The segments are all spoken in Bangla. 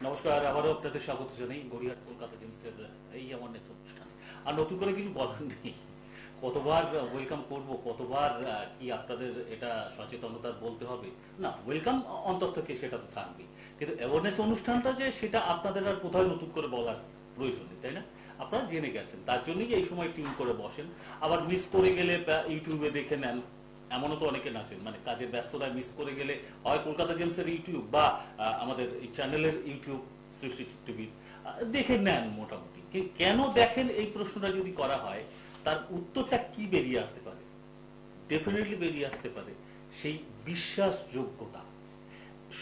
নমস্কার, আবারও আপনাদের স্বাগত জানাই গড়িয়াহাট কলকাতা জেমসের এই অ্যাওয়ারনেস অনুষ্ঠানে। আর নতুন করে কিছু বলার নেই, কতবার ওয়েলকাম করব, কতবার কি আপনাদের এটা সচেতনতার বলতে হবে। না, ওয়েলকাম অন্তর থেকে সেটা তো থাকবেই, কিন্তু অ্যাওয়ারনেস অনুষ্ঠানটা যে সেটা আপনাদের আর কোথাও নতুন করে বলার প্রয়োজন নেই, তাই না? আপনারা জেনে গেছেন, তার জন্যই এই সময় টিউন করে বসেন। আবার মিস করে গেলে ইউটিউবে দেখে নেন, এমনও তো অনেকে আছেন মানে কাজের ব্যস্ততায় মিস করে গেলে হয় কলকাতা জেমসের ইউটিউব বা আমাদের এই চ্যানেলের ইউটিউব সৃষ্টি টিভির দেখে নেন মোটামুটি। কেন দেখেন এই প্রশ্নটা যদি করা হয়, তার উত্তরটা কি বেরিয়ে আসতে পারে? ডেফিনেটলি বেরিয়ে আসতে পারে সেই বিশ্বাসযোগ্যতা।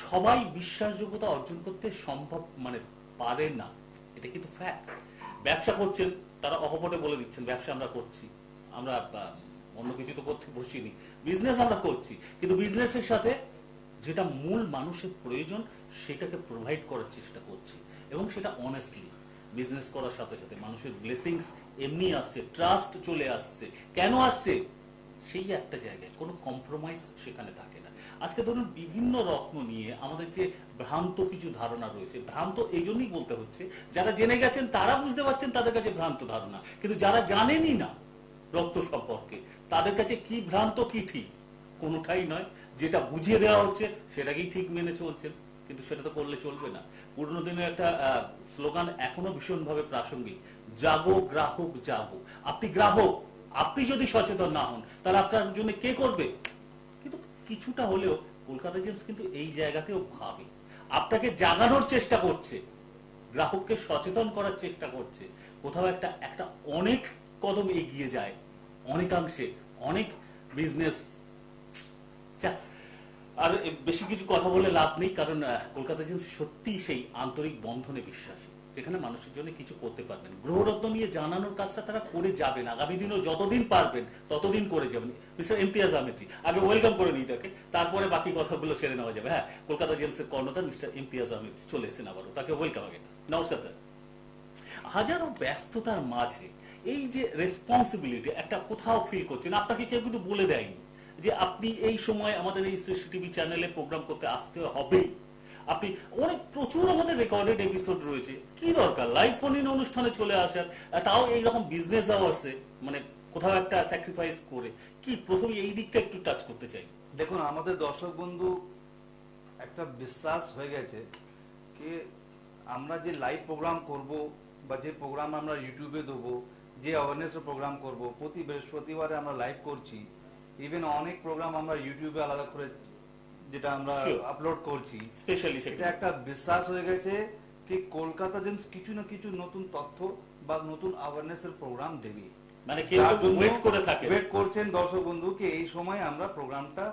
সবাই বিশ্বাসযোগ্যতা অর্জন করতে সম্ভব মানে পারে না, এটা কিন্তু ফ্যাক্ট। ব্যবসা করছেন, তারা অকপটে বলে দিচ্ছেন ব্যবসা আমরা করছি, আমরা অন্য কিছু তো করতে বসিনি, বিজনেস আমরা করছি, কিন্তু বিজনেসের সাথে যেটা মূল মানুষের প্রয়োজন সেটাকে প্রোভাইড করার চেষ্টা করছি, এবং সেটা অনেস্টলি। বিজনেস করার সাথে সাথে মানুষের ব্লেসিংস এমনি আসছে, ট্রাস্ট চলে আসছে। কেন আসছে? সেই একটা জায়গায় কোনো কম্প্রোমাইজ সেখানে থাকে না। আজকে ধরুন বিভিন্ন রত্ন নিয়ে আমাদের যে ভ্রান্ত কিছু ধারণা রয়েছে, ভ্রান্ত এই জন্যই বলতে হচ্ছে, যারা জেনে গেছেন তারা বুঝতে পারছেন তাদের কাছে ভ্রান্ত ধারণা, কিন্তু যারা জানেনই না রক্ত সম্পর্কে তাদের কাছে কি ভ্রান্ত কি ঠিক কোনোটাই নয়। যেটা বুঝিয়ে দেওয়া হচ্ছে সেটাকেই ঠিক মেনে চলছেন, কিন্তু সেটা তো করলে চলবে না। পুরনো দিনের একটা স্লোগান এখনো ভীষণভাবে প্রাসঙ্গিক, জাগো গ্রাহক জাগো। আপনি গ্রাহক, আপনি যদি সচেতন না হন তাহলে আপনার জন্য কে করবে? কিন্তু কিছুটা হলেও কলকাতা জেমস কিন্তু এই জায়গাতেও ভাবে, আপনাকে জাগানোর চেষ্টা করছে, গ্রাহককে সচেতন করার চেষ্টা করছে। কোথাও একটা একটা অনেক কদম এগিয়ে যায় অনেকাংশে, অনেক বিজনেস। আর বেশি কিছু কথা বলে লাভ নেই, কারণ কলকাতা জেমস সত্যি সেই আন্তরিক বন্ধনে বিশ্বাসী, যেখানে মানুষের জন্য কিছু করতে পারবেন। গ্রহরত্ন নিয়ে জানানোর কাজটা তারা করে যাবেন, আগামী দিনও যতদিন পারবেন ততদিন করে যাবেন। মিস্টার ইমতিয়াজ আহমেদজি, আগে ওয়েলকাম করে নিই তাকে, তারপরে বাকি কথাগুলো সেরে নেওয়া যাবে। হ্যাঁ, কলকাতা জেমসের কর্ণধার মিস্টার ইমতিয়াজ আহমেদ চলে এসেছেন আবারও, তাকে ওয়েলকাম আগে। নমস্কার স্যার। হাজারো ব্যস্ততার মাঝে এই যে রেসপন্সিবিলিটি একটা কোথাও ফিল করছেন, আপনাকে কেউ কিন্তু বলে দেয়নি যে আপনি এই সময় আমাদের এই সৃষ্টি টিভি চ্যানেলে প্রোগ্রাম করতে আসতে হবে। আপনি অনেক প্রচুর আমাদের রেকর্ডেড এপিসোড রয়েছে, কি দরকার লাইভ ফোন ইন অনুষ্ঠানে চলে আসার, তাও এইরকম বিজনেস আওয়ার্সে, মানে কোথাও একটা স্যাক্রিফাইস করে। কি প্রথমে এই দিকটা একটু টাচ করতে চাই। দেখুন, আমাদের দর্শক বন্ধু একটা বিশ্বাস হয়ে গেছে কি আমরা যে লাইভ প্রোগ্রাম করব বা যে প্রোগ্রাম আমরা ইউটিউবে দেবো, যে অ্যাওয়ারনেস প্রোগ্রাম করব, প্রতি বৃহস্পতিবারে আমরা লাইভ করছি। ইভেন অনেক প্রোগ্রাম আমরা ইউটিউবে আলাদা করে যেটা আমরা আপলোড করছি, স্পেশালি এটা একটা বিশ্বাস হয়ে গেছে কি কলকাতা জেমস কিছু না কিছু নতুন তথ্য বা নতুন অ্যাওয়ারনেস এর প্রোগ্রাম দেবে। মানে কেউ ওয়েট করে থাকে, ওয়েট করছেন দর্শক বন্ধু কি এই সময় আমরা প্রোগ্রামটা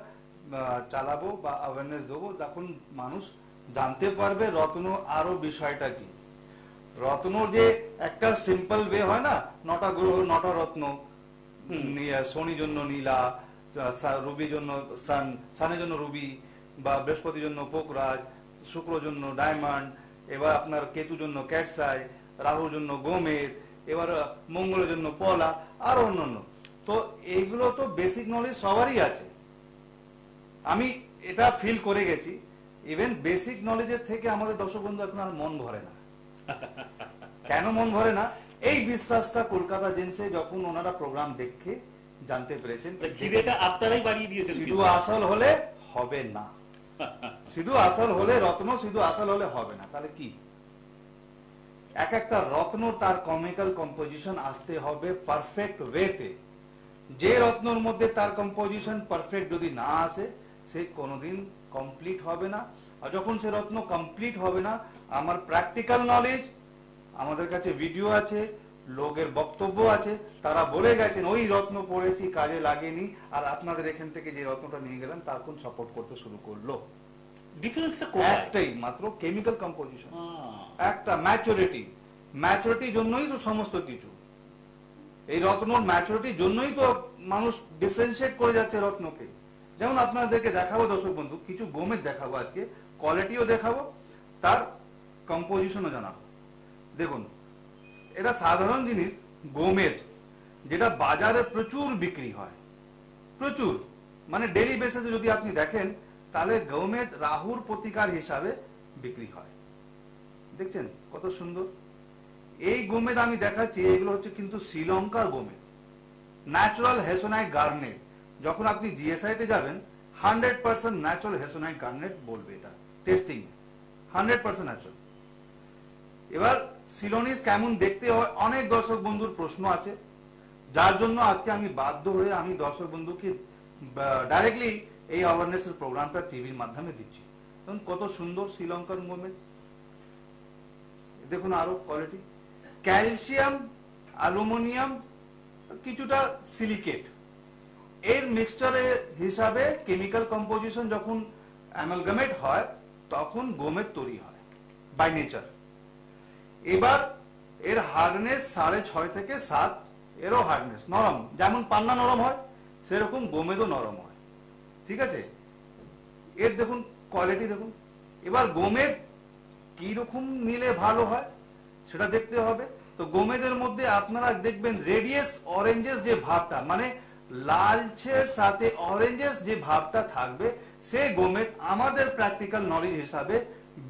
চালাবো বা অ্যাওয়ারনেস দেবো, যখন মানুষ জানতে পারবে রত্ন আরো বিষয়টা কি। রত্নর যে একটা সিম্পল ওয়ে হয় না, নটা গ্রহ নটা রত্ন, শনির জন্য নীলা, রবির জন্য সান, সানের জন্য রুবি, বা বৃহস্পতির জন্য পোকরাজ, শুক্রর জন্য ডায়মন্ড, এবার আপনার কেতুর জন্য ক্যাটসাই, রাহুর জন্য গোমেদ, এবার মঙ্গলের জন্য পলা, আর অন্যান্য। তো এইগুলো তো বেসিক নলেজ সবারই আছে, আমি এটা ফিল করে গেছি। ইভেন বেসিক নলেজের থেকে আমাদের দর্শক বন্ধু এখন আর মন ভরে না। কেন মন ভরে না? এই বিশ্বাসটা কলকাতা জেমসে যখন ওনারা প্রোগ্রাম দেখে জানতে পেরেছেন, আপনারাই বাড়িয়ে দিয়েছেন। শুধু আসল হলে হবে না, শুধু আসল হলে রত্ন শুধু আসল হলে হবে না, তাহলে কি? এক একটা রত্ন তার কেমিক্যাল কম্পোজিশন আসতে হবে পারফেক্ট ওয়েতে। যে রত্নর মধ্যে তার কম্পোজিশন পারফেক্ট যদি না আসে, সে কোনোদিন কমপ্লিট হবে না। আর যখন সে রত্ন কমপ্লিট হবে না, আমার প্র্যাকটিক্যাল নলেজ, আমাদের কাছে ভিডিও আছে, লোকের বক্তব্য আছে, তারা বলে গেছেন ওই রত্ন পড়েছি কাজে লাগেনি, আর আপনাদের এখান থেকে যে রত্নটা নিয়ে গেলাম তখন সাপোর্ট করতে শুরু করলো। ডিফারেন্সটা কোথায়? একটাই মাত্র, কেমিক্যাল কম্পোজিশন, একটা ম্যাচুরিটি। ম্যাচুরিটির জন্যই তো সমস্ত কিছু, এই রত্নর ম্যাচুরিটির জন্যই তো মানুষ ডিফারেন্সিয়েট করে যাচ্ছে রত্নকে। যেমন আপনাদেরকে দেখাবো দর্শক বন্ধু, কিছু গোমেদ দেখাবো আজকে, কোয়ালিটিও দেখাবো, তার কম্পোজিশনও জানাবো। দেখুন, এটা সাধারণ জিনিস গোমেদ, যেটা বাজারে প্রচুর বিক্রি হয়, প্রচুর, মানে ডেইলি বেসিসে যদি আপনি দেখেন তাহলে গোমেদ রাহুর প্রতিকার হিসাবে বিক্রি হয়। দেখছেন কত সুন্দর। এই গোমেদ আমি দেখাচ্ছি, এগুলো হচ্ছে কিন্তু শ্রীলঙ্কার গোমেদ, ন্যাচারাল হেসোনাইট গার্নেট। যখন আপনি জিএসআই তে যাবেন 100% ন্যাচারাল হেসোনাইট গার্নেট বলবে, এটা টেস্টিং 100% ন্যাচারাল। এবার সিলোনিস কেমন দেখতে হয় অনেক দর্শক বন্ধুর প্রশ্ন আছে, যার জন্য আজকে আমি বাধ্য হয়ে আমি দর্শক বন্ধুকে ডাইরেক্টলি এই অ্যাওয়ারনেসের প্রোগ্রামটা টিভির মাধ্যমে দিচ্ছি। দেখুন কত সুন্দর শ্রীলঙ্কার গোমেদ, দেখুন আরো কোয়ালিটি, ক্যালসিয়াম, অ্যালুমিনিয়াম, কিছুটা সিলিকেট, এর মিক্সচারের হিসাবে কেমিক্যাল কম্পোজিশন যখন অ্যামালগামেট হয় তখন গোমেদ তৈরি হয় বাই নেচার। এবার এর হার্ডনেস 6.5 থেকে 7, এরও হার্ডনেস নরম, যেমন পান্না নরম হয় সেরকম গোমেদও নরম হয়, ঠিক আছে। এর দেখুন কোয়ালিটি দেখুন। এবার গোমেদ কি রকম নিলে ভালো হয় সেটা দেখতে হবে। তো গোমেদের মধ্যে আপনারা দেখবেন রেডিয়াস অরেঞ্জেস যে ভাবটা, মানে লালচের সাথে অরেঞ্জেস যে ভাবটা থাকবে, সেই গোমেদ আমাদের প্র্যাকটিক্যাল নলেজ হিসাবে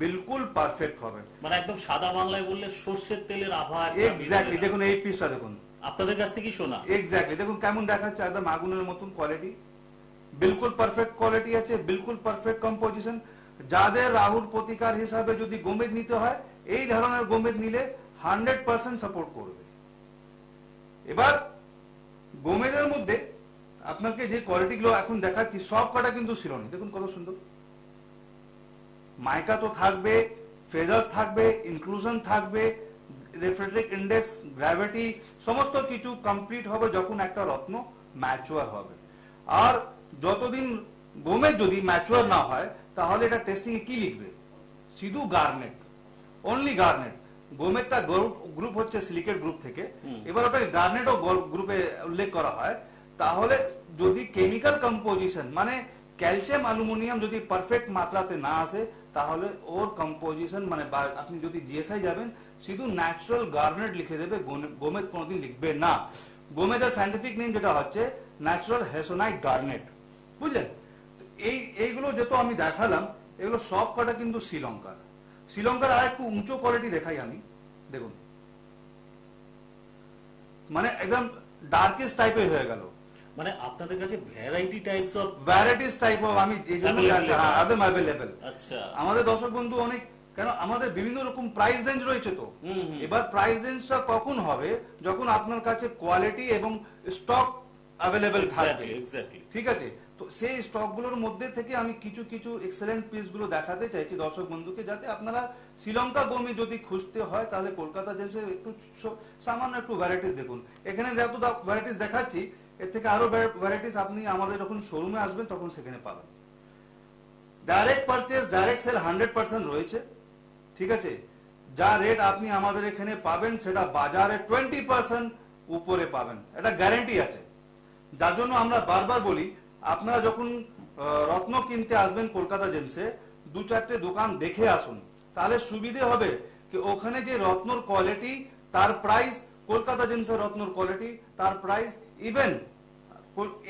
বিলকুল পারফেক্ট হবে। মানে একদম সাদা বাংলায় বললে সর্ষের তেলের আভা। এক্স্যাক্টলি, দেখুন এই পিসটা দেখুন, আপনাদের কাছ থেকে শোনা। এক্স্যাক্টলি দেখুন কেমন দেখাচ্ছে, একদম আগুনের মতন কোয়ালিটি, বিলকুল পারফেক্ট কোয়ালিটি আছে, বিলকুল পারফেক্ট কম্পোজিশন। যাদের রাহুর প্রতিকার হিসাবে যদি গোমেদ নিতে হয়, এই ধরনের গোমেদ নিলে 100% সাপোর্ট করবে। এবার গোমেদের মধ্যে আপনাকে যে কোয়ালিটিগুলো এখন দেখাচ্ছি সব কটা কিন্তু সিলোনি, দেখুন কত সুন্দর। মাইকা তো থাকবে, ফেজার্স থাকবে, ইনক্লুশন থাকবে, রিফ্রেক্টিভ ইন্ডেক্স, গ্র্যাভিটি, সমস্ত কিছু কমপ্লিট হবে যখন একটা রত্ন ম্যাচুয়ার হবে। আর যতদিন গোমেদ যদি ম্যাচুয়ার না হয় তাহলে এটা টেস্টিং এ কি লিখবে, শুধু গার্নেট, অনলি গার্নেট। গোমেদটা গ্রুপ হচ্ছে সিলিকেট গ্রুপ থেকে, এবার ওটা গার্নেটও গ্রুপে উল্লেখ করা হয়। তাহলে যদি কেমিক্যাল কম্পোজিশন মানে ক্যালসিয়াম অ্যালুমিনিয়াম যদি পারফেক্ট মাত্রাতে না আসে, তাহলে ওর কম্পোজিশন মানে আপনি যদি জিএসআই যাবেন শুধু ন্যাচারাল গার্নেট লিখে দেবে, গোমেদ কোনোদিন লিখবে না। গোমেদের সায়েন্টিফিক নেম যেটা হচ্ছে ন্যাচারাল হেসোনাইট গার্নেট, বুঝলেন। এইগুলো যেহেতু আমি দেখালাম, এগুলো সব কটা কিন্তু শ্রীলঙ্কার। শ্রীলঙ্কার আর একটু উঁচু কোয়ালিটি দেখাই আমি, দেখুন মানে একদম ডার্কেস্ট টাইপের হয়ে গেল। মানে আপনাদের কাছে variety types of varieties type of, আমি এই জন্য একদম অ্যাভেলেবল। আচ্ছা, আমাদের দর্শক বন্ধু অনেক, কেন আমাদের বিভিন্ন রকম প্রাইস রেঞ্জ রয়েছে। তো এবার প্রাইস রেঞ্জটা কখন হবে, যখন আপনার কাছে কোয়ালিটি এবং স্টক অ্যাভেলেবল থাকবে, ঠিক আছে। তো সেই স্টক গুলোর মধ্যে থেকে আমি কিছু কিছু এক্সেলেন্ট পিস গুলো দেখাতে চাইছি দর্শক বন্ধুকে, যাতে আপনারা শ্রীলঙ্কা গোমে যদি খুঁজতে হয় তাহলে কলকাতা জেমসে একটু সামান্য একটু ভ্যারাইটিস দেখুন। এখানে যত ভ্যারাইটিস দেখাচ্ছি এর থেকে আরো ভ্যারাইটিস আপনি আমাদের যখন শোরুমে আসবেন তখন সেখানে পাবেন। ডাইরেক্ট পারচেজ, ডাইরেক্ট সেল 100% রয়েছে, ঠিক আছে। যা রেট আপনি আমাদের এখানে পাবেন সেটা বাজারে 20% উপরে পাবেন, এটা গ্যারান্টি আছে। যার জন্য আমরা বারবার বলি, আপনারা যখন রত্ন কিনতে আসবেন কলকাতা জেমসে 2-4টে দোকান দেখে আসুন, তাহলে সুবিধে হবে কি ওখানে যে রত্নর কোয়ালিটি তার প্রাইস, কলকাতা জেমসের রত্নর কোয়ালিটি তার প্রাইস, ইভেন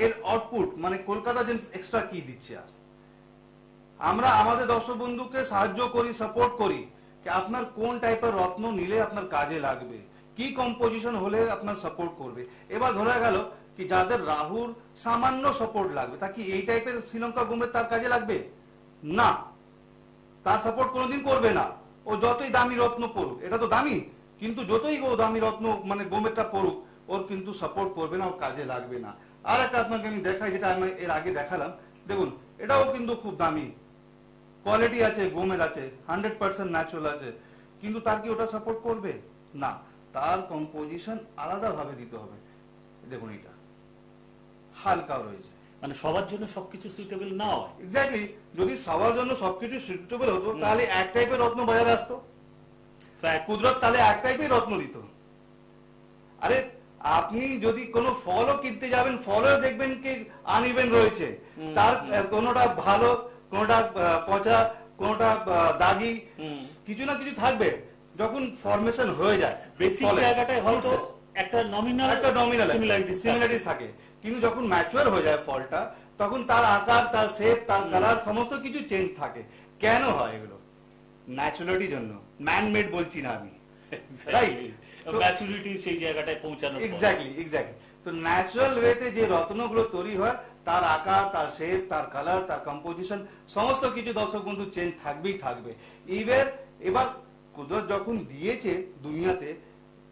এর আউটপুট মানে কলকাতা জেমস এক্সট্রা কি দিচ্ছে। আর আমরা আমাদের দর্শক বন্ধুকে সাহায্য করি, সাপোর্ট করি কি আপনার কোন টাইপের রত্ন নিলে আপনার কাজে লাগবে, কি কম্পোজিশন হলে আপনার সাপোর্ট করবে। এবার ধরা গেল কি যাদের রাহুর সামান্য সাপোর্ট লাগবে, তা কি এই টাইপের শ্রীলঙ্কা গোমেদ তার কাজে লাগবে না, তার সাপোর্ট কোনোদিন করবে না। ও যতই দামি রত্ন পড়ুক, এটা তো দামি, কিন্তু যতই দামি রত্ন মানে গোমেদটা পড়ুক ওর কিন্তু সাপোর্ট করবে না, ওর কাজে লাগবে না। আর একটা আপনাকে আমি দেখাই, যেটা আমি এর আগে দেখালাম, দেখুন এটাও কিন্তু খুব দামি কোয়ালিটি আছে, গোমেদ আছে, 100% ন্যাচারাল আছে, কিন্তু তার কি ওটা সাপোর্ট করবে না, তার কম্পোজিশন আলাদা ভাবে দিতে হবে। দেখুন এটা হালকা রয়েছে, মানে সবার জন্য সবকিছু সুইটেবল না হয়। এক্স্যাক্টলি, যদি সবার জন্য সবকিছু সুইটেবল হতো তাহলে এক টাইপের রত্ন বাজারে আসতো, কুদরত তাহলে এক টাইপের রত্ন দিত। আরে আপনি যদি কোনো ফলও কিনতে যাবেন, ফলও দেখবেন কি আনইভেন রয়েছে, তার কোনোটা ভালো, কোনোটা পচা, কোনোটা দাগি, কিছু না কিছু থাকবে। যখন ফরমেশন হয়ে যায় বেসিক জায়গাটায় হয়তো একটা নমিনাল সিমিলারিটি থাকে, কিন্তু যখন ম্যাচুয়ার হয়ে যায় ফলটা তখন তার আকার, তার শেপ, তার কালার সমস্ত কিছু চেঞ্জ থাকে। কেন হয় এগুলো? ন্যাচুরালিটির জন্য, ম্যান মেড বলছি না আমি, রাইট? ম্যাচুরিটি সেই জায়গাটায় পৌঁছানোর পর। এক্স্যাক্টলি। তো ন্যাচারাল ওয়েতে যে রত্নগুলো তৈরি হয়, তার আকার, তার শেপ, তার কালার, তার কম্পোজিশন, সমস্ত কিছু দর্শক বন্ধু চেঞ্জ থাকবেই থাকবে। এবার কুদরত যখন দিয়েছে দুনিয়াতে,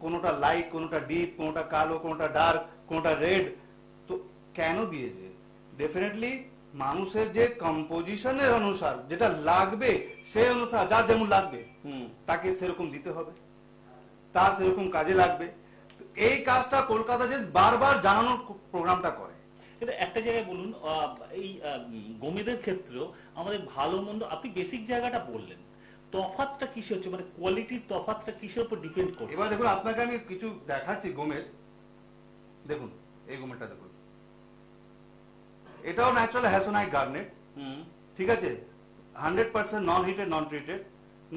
কোনোটা লাইট, কোনোটা ডিপ, কোনোটা কালো, কোনোটা ডার্ক, কোনোটা রেড, তো কেন দিয়েছে? ডেফিনেটলি মানুষের যে কম্পোজিশনের অনুসার যেটা লাগবে, সেই অনুসার যার যেমন লাগবে তাকে সেরকম দিতে হবে, তার সেরকম কাজে লাগবে। তো এই কাজটা কলকাতা যে বারবার জানানোর প্রোগ্রামটা করে। কিন্তু একটা জায়গায় বলুন, এই গোমেদের ক্ষেত্রেও আমাদের ভালো মন্দ, আপনি বেসিক জায়গাটা বললেন, তফাৎটা কিসে হচ্ছে, মানে কোয়ালিটির তফাৎটা কিসের উপর ডিপেন্ড করছে? এবার দেখুন, আপনাকে আমি কিছু দেখাচ্ছি গোমেদ। দেখুন এই গোমেদটা দেখুন, এটাও ন্যাচারাল হ্যাসোনাইট গার্নেট, ঠিক আছে, 100% নন হিটেড, নন ট্রিটেড,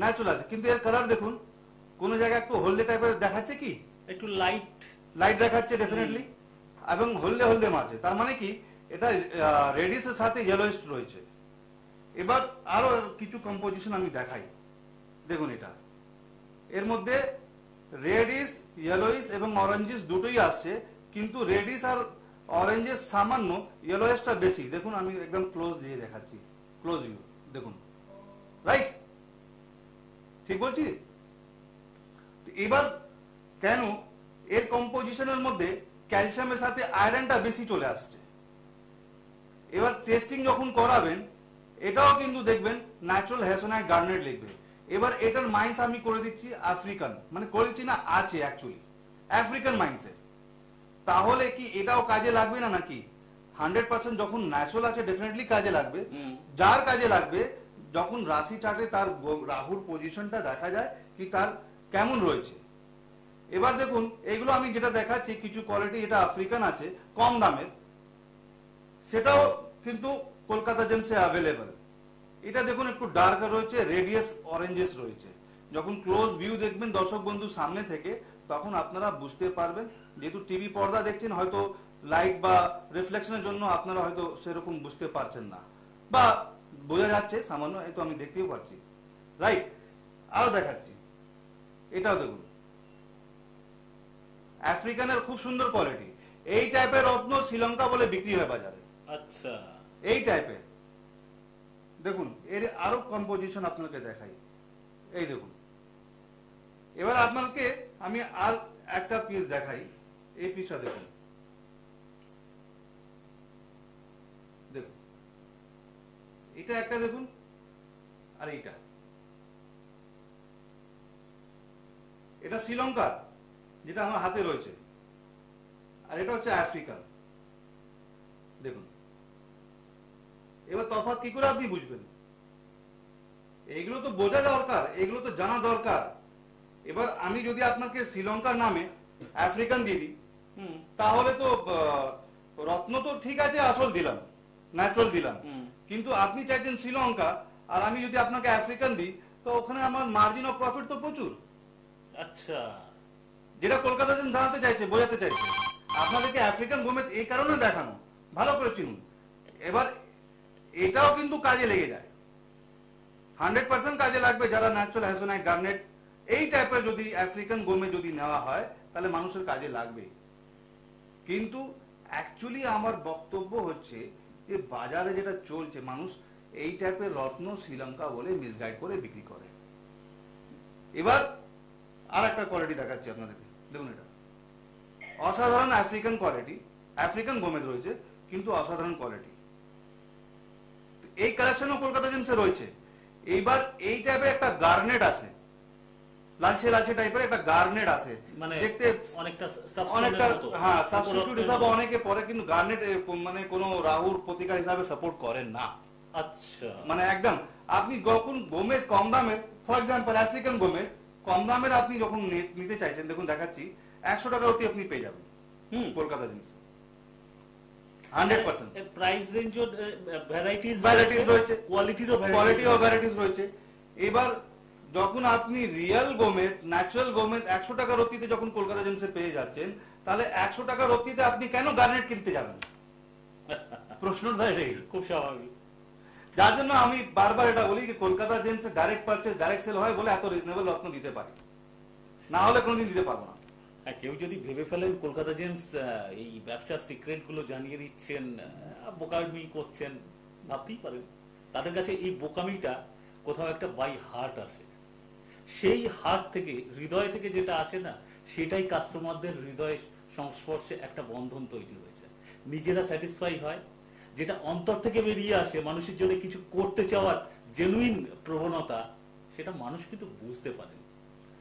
ন্যাচারাল আছে। কিন্তু এর কালার দেখুন, কোন জায়গায় একটু হলদে টাইপের দেখাচ্ছে, কি একটু লাইট লাইট দেখাচ্ছে ডেফিনেটলি, এবং হলদে হলদে মারছে, তার মানে কি এটা রেডিসের সাথে ইয়েলোইশ রয়েছে। এবার আরো কিছু কম্পোজিশন আমি দেখাই। দেখুন এটা, এর মধ্যে রেডিস, ইয়েলোইশ এবং অরেঞ্জিস দুটোই আসছে, কিন্তু রেডিস আর অরেঞ্জেস সামান্য, ইয়েলোইশটা বেশি। দেখুন আমি একদম ক্লোজ দিয়ে দেখাচ্ছি, ক্লোজ ভিউ দেখুন, রাইট? ঠিক বলছি? এবার কেন এর কম্পোজিশনের মধ্যে ক্যালসিয়ামের সাথে আয়রনটা বেশি চলে আসছে। এবার টেস্টিং যখন করাবেন, এটাও কিন্তু দেখবেন ন্যাচারাল হ্যাসোনাইট গার্নেট লিখবে। এবার এটার মাইন্স আমি করে দিচ্ছি আফ্রিকান, মানে করে দিচ্ছি না, আছে অ্যাকচুয়ালি আফ্রিকান মাইন্সে। তাহলে কি এটাও কাজে লাগবে না নাকি? 100% যখন ন্যাচারাল আছে ডেফিনেটলি কাজে লাগবে। যার কাজে লাগবে, যখন রাশি চার্টে তার রাহুর পজিশনটা দেখা যায় কি তার কেমন রয়েছে। এবার দেখুন এগুলো আমি যেটা দেখাচ্ছি, কিছু কোয়ালিটি এটা আফ্রিকান আছে কম দামের, সেটাও কিন্তু কলকাতা জেমসে অ্যাভেলেবল। এটা দেখুন একটু ডার্ক রয়েছে, রেডিয়াস অরেঞ্জেস রয়েছে। যখন ক্লোজ ভিউ দেখবেন দর্শক বন্ধু সামনে থেকে, তখন আপনারা বুঝতে পারবেন। যেহেতু টিভি পর্দা দেখছেন, হয়তো লাইট বা রিফ্লেকশনের জন্য আপনারা হয়তো সেরকম বুঝতে পারছেন না, বা বোঝা যাচ্ছে সামান্য, এই তো আমি দেখতেও পাচ্ছি, রাইট? আরো দেখাচ্ছি, এটাও দেখুন আফ্রিকানের খুব সুন্দর কোয়ালিটি। এই টাইপের রত্ন শ্রীলঙ্কা বলে বিক্রি হয় বাজারে। আচ্ছা, এই টাইপের দেখুন, এর আরো কম্পোজিশন আপনাকে দেখাই। এই দেখুন, এবার আপনাকে আমি আর একটা পিস দেখাই। এই পিসটা দেখুন, দেখুন এটা একটা দেখুন, আর এইটা, এটা শ্রীলঙ্কার যেটা আমার হাতে রয়েছে, আর এটা হচ্ছে আফ্রিকান। দেখুন এবার তফাৎ কি করে আপনি বুঝবেন? এগুলো তো বোঝা দরকার, এগুলো তো জানা দরকার। এবার আমি যদি আপনাকে শ্রীলঙ্কার নামে আফ্রিকান দিয়ে দিই, তাহলে তো রত্ন তো ঠিক আছে আসল দিলাম, ন্যাচারাল দিলাম, কিন্তু আপনি চাইছেন শ্রীলঙ্কা, আর আমি যদি আপনাকে আফ্রিকান দিই, তো ওখানে আমার মার্জিন অফ প্রফিট তো প্রচুর। আচ্ছা, যেটা কলকাতা জানাতে চাইছে, বোঝাতে চাইছে আপনাদেরকে আফ্রিকান গোমেদ এই কারণে দেখানো, ভালো করে চিনুন। এবার এটাও কিন্তু কাজে লেগে যায়, 100% কাজে লাগবে। যারা ন্যাচারাল হ্যাসোনাইট গার্নেট এই টাইপের যদি আফ্রিকান গোমে যদি নেওয়া হয়, তাহলে মানুষের কাজে লাগবে। কিন্তু অ্যাকচুয়ালি আমার বক্তব্য হচ্ছে যে বাজারে যেটা চলছে, মানুষ এই টাইপের রত্ন শ্রীলঙ্কা বলে মিসগাইড করে বিক্রি করে। এবার আর একটা কোয়ালিটি দেখাচ্ছি আপনাদেরকে, দেখুন এটা অসাধারণ আফ্রিকান কোয়ালিটি, আফ্রিকান গোমেদ রয়েছে, কিন্তু অসাধারণ কোয়ালিটি। এই কালেকশনও কলকাতা জেমসে রয়েছে। এইবার এই টাইপের একটা গার্নেট আছে, লালচে লালচে টাইপের একটা গার্নেট আছে, মানে দেখতে অনেকটা অনেকটা, হ্যাঁ সাবস্টিটিউট হিসাবে অনেকে পরে, কিন্তু গার্নেট মানে কোনো রাহুর প্রতিকার হিসাবে সাপোর্ট করেন না। আচ্ছা, মানে একদম আপনি যখন গোমেদ কম দামের, ফর এক্সাম্পল আফ্রিকান গোমেদ কম দামের আপনি যখন নিতে চাইছেন, দেখুন দেখাচ্ছি 100 টাকা অতি আপনি পেয়ে যাবেন কলকাতা জিনিস, 100%। প্রাইস রেঞ্জ ভ্যারাইটিস রয়েছে, কোয়ালিটিরও ভ্যারাইটিস রয়েছে। এবার যখন আপনি রিয়েল গোমেদ, ন্যাচারাল গোমেদ 100 টাকার অতিতে যখন কলকাতা জেমসে পেয়ে যাচ্ছেন, তাহলে 100 টাকার অতিতে আপনি কেন গার্নেট কিনতে যাবেন? প্রশ্নটা এটাই, খুব স্বাভাবিক। যার জন্য আমি বারবার এটা বলি যে Kolkata gems direct purchase direct sale হয় বলে এত রিজনেবল রত্ন দিতে পারি, না হলে কোনোদিন দিতে পারবো না। হ্যাঁ, কেউ যদি ভেবে ফেলেন কলকাতা জেমস এই ব্যবসার সিক্রেট গুলো জানিয়ে দিচ্ছেন, বোকামি করছেন, ভাবতেই পারেন তাদের কাছে এই বোকামিটা কোথাও একটা বাই হার্ট আসে। সেই হার্ট থেকে, হৃদয় থেকে যেটা আসে না, সেটাই কাস্টমারদের হৃদয় সংস্পর্শে একটা বন্ধন তৈরি হয়েছে। নিজেরা স্যাটিসফাই হয়, যেটা অন্তর থেকে বেরিয়ে আসে মানুষের জন্য কিছু করতে চাওয়ার জেনুইন প্রবণতা, সেটা মানুষ কিন্তু বুঝতে পারে।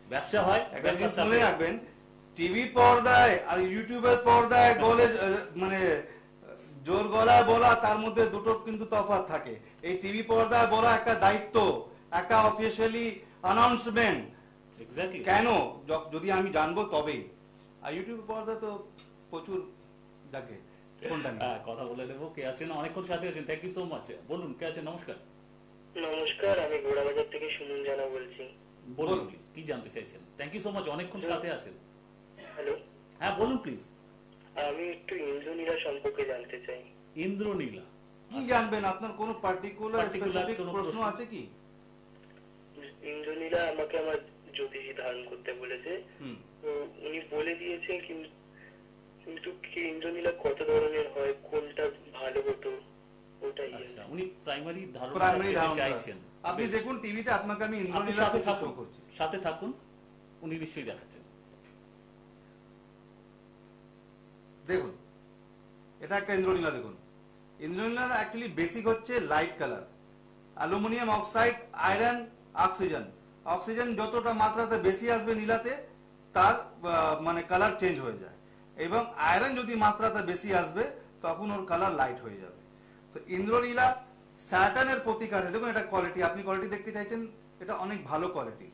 ব্যবসা হয়, একটা জিনিস ব্যবসার মনে সাথে- রাখবেন, টিভি পর্দায় আর ইউটিউবের পর্দায় গলে মানে জোর গলায় বলা, তার মধ্যে দুটোর কিন্তু তফাৎ থাকে। এই টিভি পর্দায় বলা একটা দায়িত্ব, একটা অফিসিয়ালি অ্যানাউন্সমেন্ট, Exactly. কেন যদি আমি জানবো তবেই। আর ইউটিউব পর্দা তো প্রচুর যাকে কোনটা নেই। হ্যাঁ, কথা বলে দেবো। কে আছেন? অনেকক্ষণ সাথে আছেন, থ্যাংক ইউ সো মাচ। বলুন কে আছেন? নমস্কার। নমস্কার, আমি ঘোড়াবাজার থেকে সুমন জানা বলছি। বলুন বলুন। প্লিজ, কি জানতে চাইছেন? থ্যাংক ইউ সো মাচ, অনেকক্ষণ সাথে আছেন। হ্যালো, হ্যাঁ বলুন প্লিজ। আমি একটু ইন্দ্রনীলা সম্পর্কে জানতে চাই। ইন্দ্রনীলা, কি জানবেন? আপনার কোনো পার্টিকুলার Particular স্পেসিফিক কোনো প্রশ্ন প্রশ্ন? আছে কি? ইন্দ্রনীলা আমাকে আমার জ্যোতিষী ধারণ করতে বলেছে। হুম। তো উনি বলে দিয়েছেন, কিন্তু কি ইন্দ্রনীলা কত ধরনের হয়, কোনটা ভালো হতো, ওটাই। আচ্ছা, উনি প্রাইমারি ধারণা প্রাইমারি দিতে ধারণা চাইছেন। আপনি বেশ। দেখুন টিভিতে, আপনাকে আমি আপনি ইন্দ্রনীলা সাথে শো থাকুন, করছি। সাথে থাকুন, উনি নিশ্চয়ই দেখাচ্ছেন। দেখুন, এটা একটা ইন্দ্রনীলা। দেখুন, ইন্দ্রনীলা অ্যাকচুয়ালি বেসিক হচ্ছে light colour, aluminium oxide, iron, oxygen. Oxygen যতটা মাত্রাতে বেশি আসবে নীলাতে, তার মানে কালার চেঞ্জ হয়ে যায়, এবং আয়রন যদি মাত্রাতে বেশি আসবে তখন ওর কালার লাইট হয়ে যাবে। তো ইন্দ্রনীলা স্যাটার্নের প্রতীক আছে। দেখুন, এটা কোয়ালিটি, আপনি কোয়ালিটি দেখতে চাইছেন, এটা অনেক ভালো কোয়ালিটি,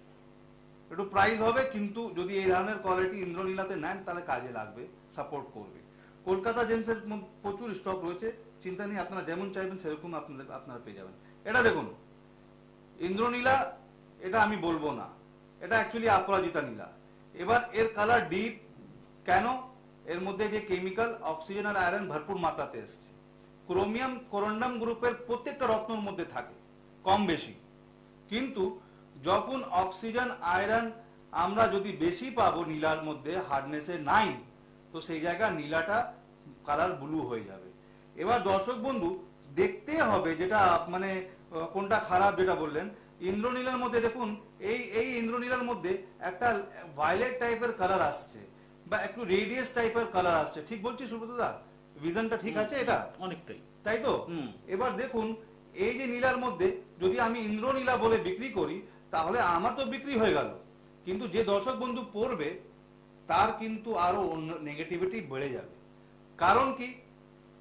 একটু প্রাইস হবে, কিন্তু যদি এই ধরনের কোয়ালিটি ইন্দ্রনীলাতে নেন তাহলে কাজে লাগবে, সাপোর্ট করবে। কলকাতা জেমসের প্রচুর স্টক রয়েছে, চিন্তা নেই, আপনারা যেমন চাইবেন সেরকম আপনারা পেয়ে যাবেন। এটা দেখুন ইন্দ্রনীলা, এটা আমি বলবো না, এটা অ্যাকচুয়ালি অপরাজিতা নীলা। এবার এর কালার ডিপ কেন? এর মধ্যে যে কেমিক্যাল অক্সিজেন আর আয়রন ভরপুর মাত্রাতে এসছে। ক্রোমিয়াম কোরন্ডাম গ্রুপের প্রত্যেকটা রত্নর মধ্যে থাকে কম বেশি, কিন্তু যখন অক্সিজেন আয়রন আমরা যদি বেশি পাবো নীলার মধ্যে, হার্ডনেসে 9, তো সেই জায়গা নীলাটা কালার ব্লু হয়ে যাবে। এবার দর্শক বন্ধু দেখতে হবে যেটা মানে কোনটা খারাপ, যেটা বললেন ইন্দ্রনীলার মধ্যে। দেখুন এই ইন্দ্রনীলার মধ্যে একটা ভায়োলেট টাইপের কালার আসছে, বা একটু রেডিয়াস টাইপের কালার আসছে। ঠিক বলছি সুব্রত দা? ভিশনটা ঠিক আছে এটা? অনেকটাই তাই তো? হুম। এবার দেখুন, এই যে নীলার মধ্যে যদি আমি ইন্দ্রনীলা বলে বিক্রি করি, তাহলে আমার তো বিক্রি হয়ে গেল, কিন্তু যে দর্শক বন্ধু পড়বে তার কিন্তু আরো অন্য নেগেটিভিটি বেড়ে যাবে। কারণ কি?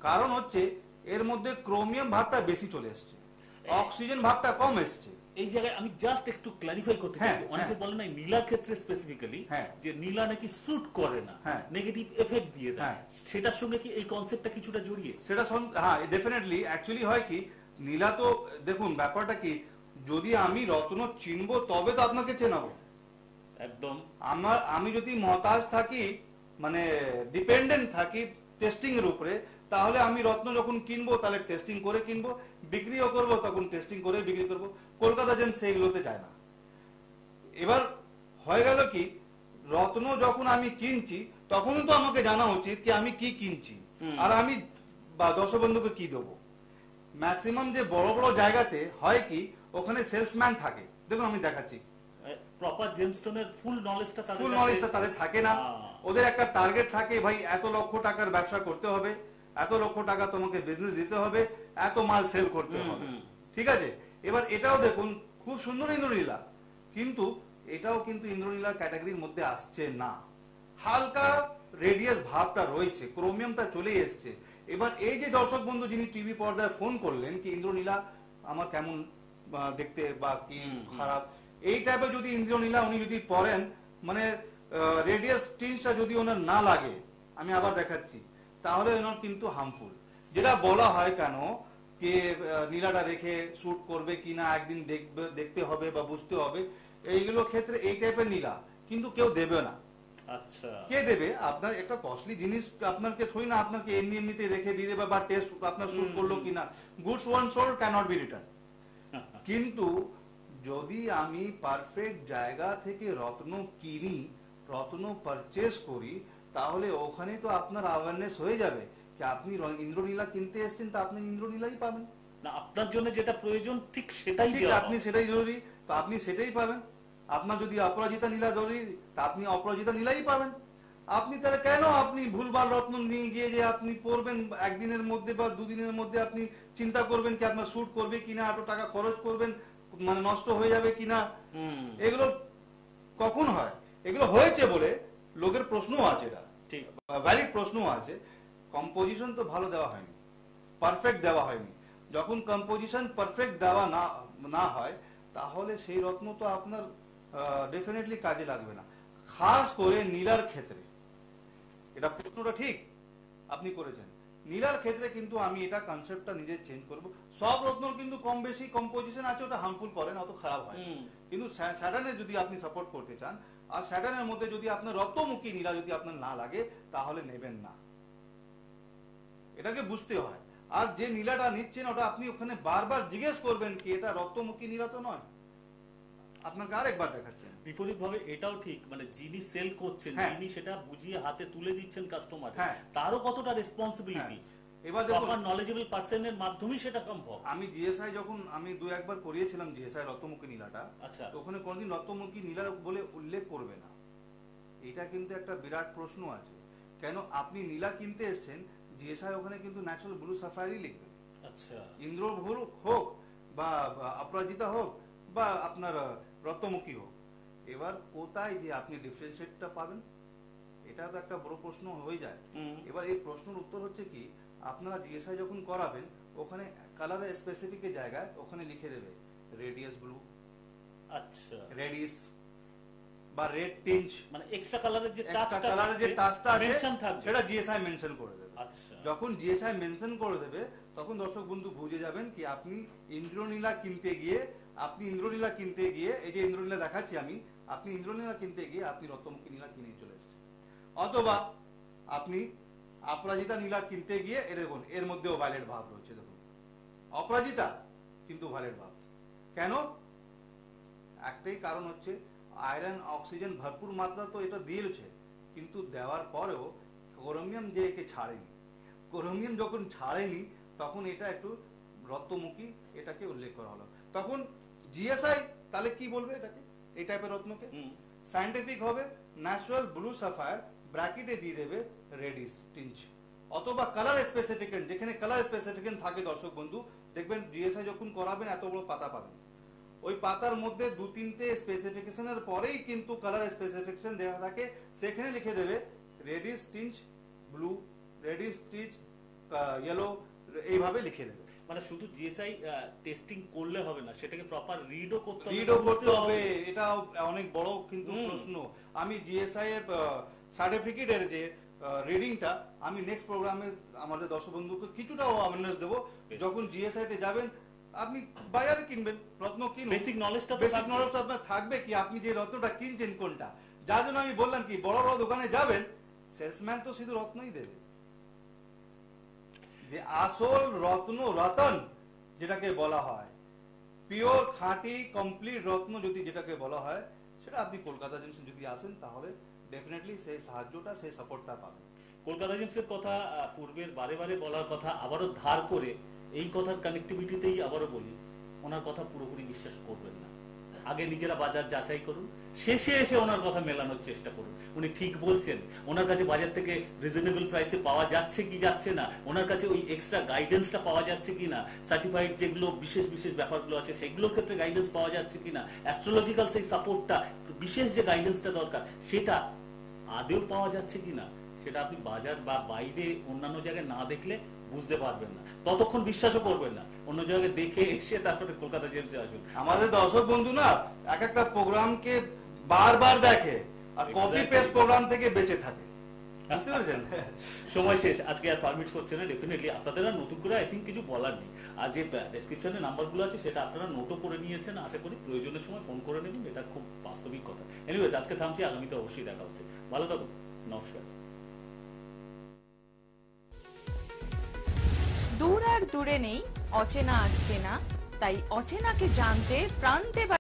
কারণ হচ্ছে এর মধ্যে ক্রোমিয়াম ভাবটা বেশি চলে এসছে, অক্সিজেন ভাবটা কম এসছে। এই জায়গায় আমি জাস্ট একটু ক্ল্যারিফাই করতে হ্যাঁ, চাই। অনেকে হ্যাঁ। বলে না নীলার ক্ষেত্রে স্পেসিফিক্যালি হ্যাঁ। যে নীলা নাকি স্যুট করে না, হ্যাঁ। নেগেটিভ এফেক্ট দিয়ে দেয়, হ্যাঁ। সেটার সঙ্গে কি এই কনসেপ্টটা কিছুটা জড়িয়ে? সেটা হ্যাঁ, ডেফিনেটলি। অ্যাকচুয়ালি হয় কি, নীলা তো দেখুন ব্যাপারটা কি, যদি আমি রত্ন চিনবো তবে তো আপনাকে চেনাবো। একদম। আমি যদি মহতাজ থাকি, মানে ডিপেন্ডেন্ট থাকি টেস্টিং এর উপরে, তাহলে আমি রত্ন যখন কিনবো তাহলে টেস্টিং করে কিনবো, বিক্রিও করবো তখন টেস্টিং করে বিক্রি করবো। কলকাতা জেমস সেইগুলোতে যায় না। এবার হয়ে গেল কি, রত্ন যখন আমি কিনছি তখনই তো আমাকে জানা উচিত কি আমি কি কিনছি, আর আমি বা দর্শক বন্ধুকে কি দেবো। ম্যাক্সিমাম যে বড় বড় জায়গাতে হয় কি, ওখানে সেলসম্যান থাকে। দেখুন আমি দেখাচ্ছি, প্রপার জেমস্টোনের ফুল নলেজটা তাদের ফুল কাছে- নলেজটা তাদের থাকে না। ওদের একটা টার্গেট থাকে, ভাই এত লক্ষ টাকার ব্যবসা করতে হবে, এত লক্ষ টাকা তোমাকে বিজনেস দিতে হবে, এত মাল সেল করতে হবে, ঠিক আছে? এবার এটাও দেখুন খুব সুন্দর ইন্দ্রনীলা, কিন্তু এটাও কিন্তু ইন্দ্রনীলার ক্যাটাগরির মধ্যে আসছে না। হালকা রেডিয়াস ভাবটা রয়েছে, ক্রোমিয়ামটা চলে এসছে। এবার এই যে দর্শক বন্ধু যিনি টিভি পর্দায় ফোন করলেন কি ইন্দ্রনীলা আমার কেমন দেখতে বা কি খারাপ, এই টাইপের যদি ইন্দ্রনীলা উনি যদি পরেন, মানে রেডিয়াস টিনসটা যদি ওনার না লাগে, আমি আবার দেখাচ্ছি, তাহলে ওনার কিন্তু হার্মফুল। যেটা বলা হয় কেন কে নীলাটা রেখে শুট করবে কিনা একদিন দেখতে হবে বা বুঝতে হবে, এইগুলো ক্ষেত্রে এই টাইপের নীলা কিন্তু কেউ দেবে না। আচ্ছা, কে দেবে? আপনার একটা কস্টলি জিনিস আপনাকে থই না আপনাকে এমনিতে রেখে দিয়ে দেবে, বা টেস্ট আপনার শুট করলো কিনা। Goods once sold cannot be return. কিন্তু যদি আমি পারফেক্ট জায়গা থেকে রত্ন কিনি, রত্ন পারচেস করি, তাহলে ওখানে তো আপনার অ্যাওয়ারনেস হয়ে যাবে কি আপনি ইন্দ্রনীলা কিনতে এসেছেন, তা আপনি ইন্দ্রনীলাই পাবেন। না, আপনার জন্য যেটা প্রয়োজন ঠিক সেটাই ঠিক দেওয়া আপনি হবে। সেটাই জরুরি, তো আপনি সেটাই পাবেন। আপনার যদি অপরাজিতা নীলা জরুরি, তা আপনি অপরাজিতা নীলাই পাবেন। আপনি তাহলে কেন আপনি ভুলভাল রত্ন নিয়ে গিয়ে যে আপনি পরবেন একদিনের মধ্যে বা দুদিনের মধ্যে, আপনি চিন্তা করবেন কি আপনার স্যুট করবে কিনা, এত টাকা খরচ করবেন, মানে নষ্ট হয়ে যাবে কিনা। এগুলো কখন হয়? এগুলো হয়েছে বলে লোকের প্রশ্নও আছে, এটা ঠিক। ভ্যালিড প্রশ্নও আছে। কম্পোজিশন তো ভালো দেওয়া হয়নি, পারফেক্ট দেওয়া হয়নি। যখন কম্পোজিশন পারফেক্ট দেওয়া না হয়, তাহলে সেই রত্ন তো আপনার ডেফিনেটলি কাজে লাগবে না। খাস করে নীলার ক্ষেত্রে, এটা প্রশ্নটা ঠিক আপনি করেছেন, নীলার ক্ষেত্রে কিন্তু আমি এটা কনসেপ্টটা নিজে চেঞ্জ করব। সব রত্নর কিন্তু কম বেশি কম্পোজিশন আছে, ওটা হার্মফুল করে না, অত খারাপ হয়। কিন্তু স্যাটার্নের যদি আপনি সাপোর্ট করতে চান, আর স্যাটার্নের মধ্যে যদি আপনার রত্নমুখী নীলা যদি আপনার না লাগে, তাহলে নেবেন না, এটাকে বুঝতে হয়। আর যে নীলাটা নিচ্ছেন, ওটা আপনি ওখানে বারবার জিজ্ঞেস করবেন কি এটা রক্তমুখী নীলা তো নয়, আপনাকে আরেকবার দেখাচ্ছেন। বিপরীত ভাবে এটাও ঠিক, মানে যিনি সেল করছেন, হ্যাঁ। যিনি সেটা বুঝিয়ে হাতে তুলে দিচ্ছেন কাস্টমার, হ্যাঁ। তারও কতটা রেসপন্সিবিলিটি। এবার দেখুন, প্রপার নলেজেবল পারসনের মাধ্যমেই সেটা সম্ভব। আমি জিএসআই যখন আমি দু একবার করিয়েছিলাম জিএসআই রক্তমুখী নীলাটা, আচ্ছা। তো ওখানে কোনদিন রক্তমুখী নীলা বলে উল্লেখ করবে না। এটা কিন্তু একটা বিরাট প্রশ্ন আছে, কেন আপনি নীলা কিনতে এসেছেন, জিএসআই ওখানে কিন্তু ন্যাচারাল ব্লু সাফায়ারই লিখবে। আচ্ছা। ইন্দ্রভূল হোক বা অপরাজিতা হোক বা আপনার রত্নমুখী হোক, এবার কোথায় যে আপনি ডিফারেন্সিয়েটটা পাবেন, এটা তো একটা বড় প্রশ্ন হয়ে যায়। এবার এই প্রশ্নের উত্তর হচ্ছে কি, আপনারা জিএসআই যখন করাবেন, ওখানে কালারের স্পেসিফিক জায়গায় ওখানে লিখে দেবে রেডিয়াস ব্লু, আচ্ছা, রেডিস বা রেড টিঞ্চ, মানে এক্সট্রা কালারের যে এক্সট্রা টাচটা কালারের যে টাচটা আছে মেনশন থাকবে, সেটা জিএসআই মেনশন করে দেবে। আচ্ছা। যখন জিএসআই মেনশন করে দেবে, তখন দর্শক বন্ধু বুঝে যাবেন কি আপনি ইন্দ্রনীলা কিনতে গিয়ে, এই যে ইন্দ্রনীলা দেখাচ্ছি আমি, আপনি ইন্দ্রনীলা কিনতে গিয়ে আপনি রত্নমুখী নীলা কিনে চলে এসেছেন। অথবা আপনি অপরাজিতা নীলা কিনতে গিয়ে, এ দেখুন এর মধ্যেও ভায়োলেট ভাব রয়েছে, দেখুন অপরাজিতা কিন্তু ভায়োলেট ভাব। কেন? একটাই কারণ হচ্ছে আয়রন অক্সিজেন ভরপুর মাত্রা তো এটা দিয়েছে, কিন্তু দেওয়ার পরেও ক্রোমিয়াম যে একে ছাড়েনি। ক্রোমিয়াম যখন ছাড়েনি, তখন এটা একটু রত্নমুখী এটাকে উল্লেখ করা হলো। তখন জিএসআই তাহলে কি বলবে এটাকে, এই টাইপের রত্নকে? সায়েন্টিফিক হবে ন্যাচারাল ব্লু সাফায়ার, ব্র্যাকেটে দিয়ে দেবে রেডিস টিঞ্চ, অথবা কালার স্পেসিফিকেশন, যেখানে কালার স্পেসিফিকেশন থাকে দর্শক বন্ধু, দেখবেন জিএসআই যখন করাবেন এত বড় পাতা পাবেন, ওই পাতার মধ্যে দু তিনটে স্পেসিফিকেশনের পরেই কিন্তু কালার স্পেসিফিকেশন দেওয়া থাকে, সেখানে লিখে দেবে রেডিস টিঞ্চ ব্লু, রেডিস টিঞ্চ ইয়েলো, এইভাবে লিখে দেবে। মানে শুধু জিএসআই টেস্টিং করলে হবে না, সেটাকে প্রপার রিডও করতে হবে। এটা অনেক বড় কিন্তু প্রশ্ন। আমি জিএসআই এর সার্টিফিকেটের যে রিডিংটা আমি নেক্সট প্রোগ্রামে আমাদের দর্শক বন্ধুকে কিছুটা অ্যাওয়ারনেস দেবো। যখন জিএসআই তে যাবেন, আপনি বাজারে কিনবেন রত্ন, কিনুন, বেসিক নলেজটা আপনার থাকবে কি আপনি যে রত্নটা কিনছেন কোনটা। যার জন্য আমি বললাম কি বড় বড় দোকানে যাবেন, সেলসম্যান তো শুধু রত্নই দেবে, যে আসল রতন যেটাকে বলা হয়, পিওর খাঁটি কমপ্লিট রত্ন যদি যেটাকে বলা হয়, সেটা আপনি কলকাতা জেমস যদি আসেন, তাহলে ডেফিনেটলি সেই সাহায্যটা, সেই সাপোর্টটা পাবেন। কলকাতা জেমসের কথা পূর্বের বারে বারে বলার কথা আবারও ধার করে এই কথার কানেক্টিভিটিতেই আবারও বলি, ওনার কথা পুরোপুরি বিশ্বাস করবেন না। আগে নিজেরা বাজার যাচাই করুন, শেষে এসে ওনার কথা মেলানোর চেষ্টা করুন। উনি ঠিক বলছেন, ওনার কাছে বাজার থেকে রিজনেবল প্রাইসে পাওয়া যাচ্ছে কি যাচ্ছে না, ওনার কাছে ওই এক্সট্রা গাইডেন্সটা পাওয়া যাচ্ছে কিনা, সার্টিফাইড যেগুলো বিশেষ বিশেষ ব্যাপারগুলো আছে সেগুলোর ক্ষেত্রে গাইডেন্স পাওয়া যাচ্ছে কিনা, অ্যাস্ট্রোলজিক্যাল সেই সাপোর্টটা, বিশেষ যে গাইডেন্সটা দরকার সেটা আদেও পাওয়া যাচ্ছে কিনা, সেটা আপনি বাজার বা বাইরে অন্যান্য জায়গায় না দেখলে বুঝতে পারবেন না, ততক্ষণ বিশ্বাসও করবেন না। অন্য জায়গায় দেখে এসে তারপরে কলকাতা জেমসে আসুন। আমাদের দর্শক বন্ধু না এক একটা প্রোগ্রামকে বারবার দেখে আর কপি পেস্ট প্রোগ্রাম থেকে বেঁচে থাকে, বুঝতে পেরেছেন? সময় শেষ, আজকে আর পারমিট করছে না। ডেফিনেটলি আপনাদের আর নতুন করে আই থিঙ্ক কিছু বলার নেই। আর যে ডেসক্রিপশনে নাম্বারগুলো আছে সেটা আপনারা নোটও করে নিয়েছেন, আশা করি প্রয়োজনের সময় ফোন করে নেবেন, এটা খুব বাস্তবিক কথা। এনিওয়েজ আজকে থামছি, আগামীতে অবশ্যই দেখা হচ্ছে। ভালো থাকুন, নমস্কার। দূর আর দূরে নেই, অচেনা আর চেনা, তাই অচেনাকে জানতে প্রান্তে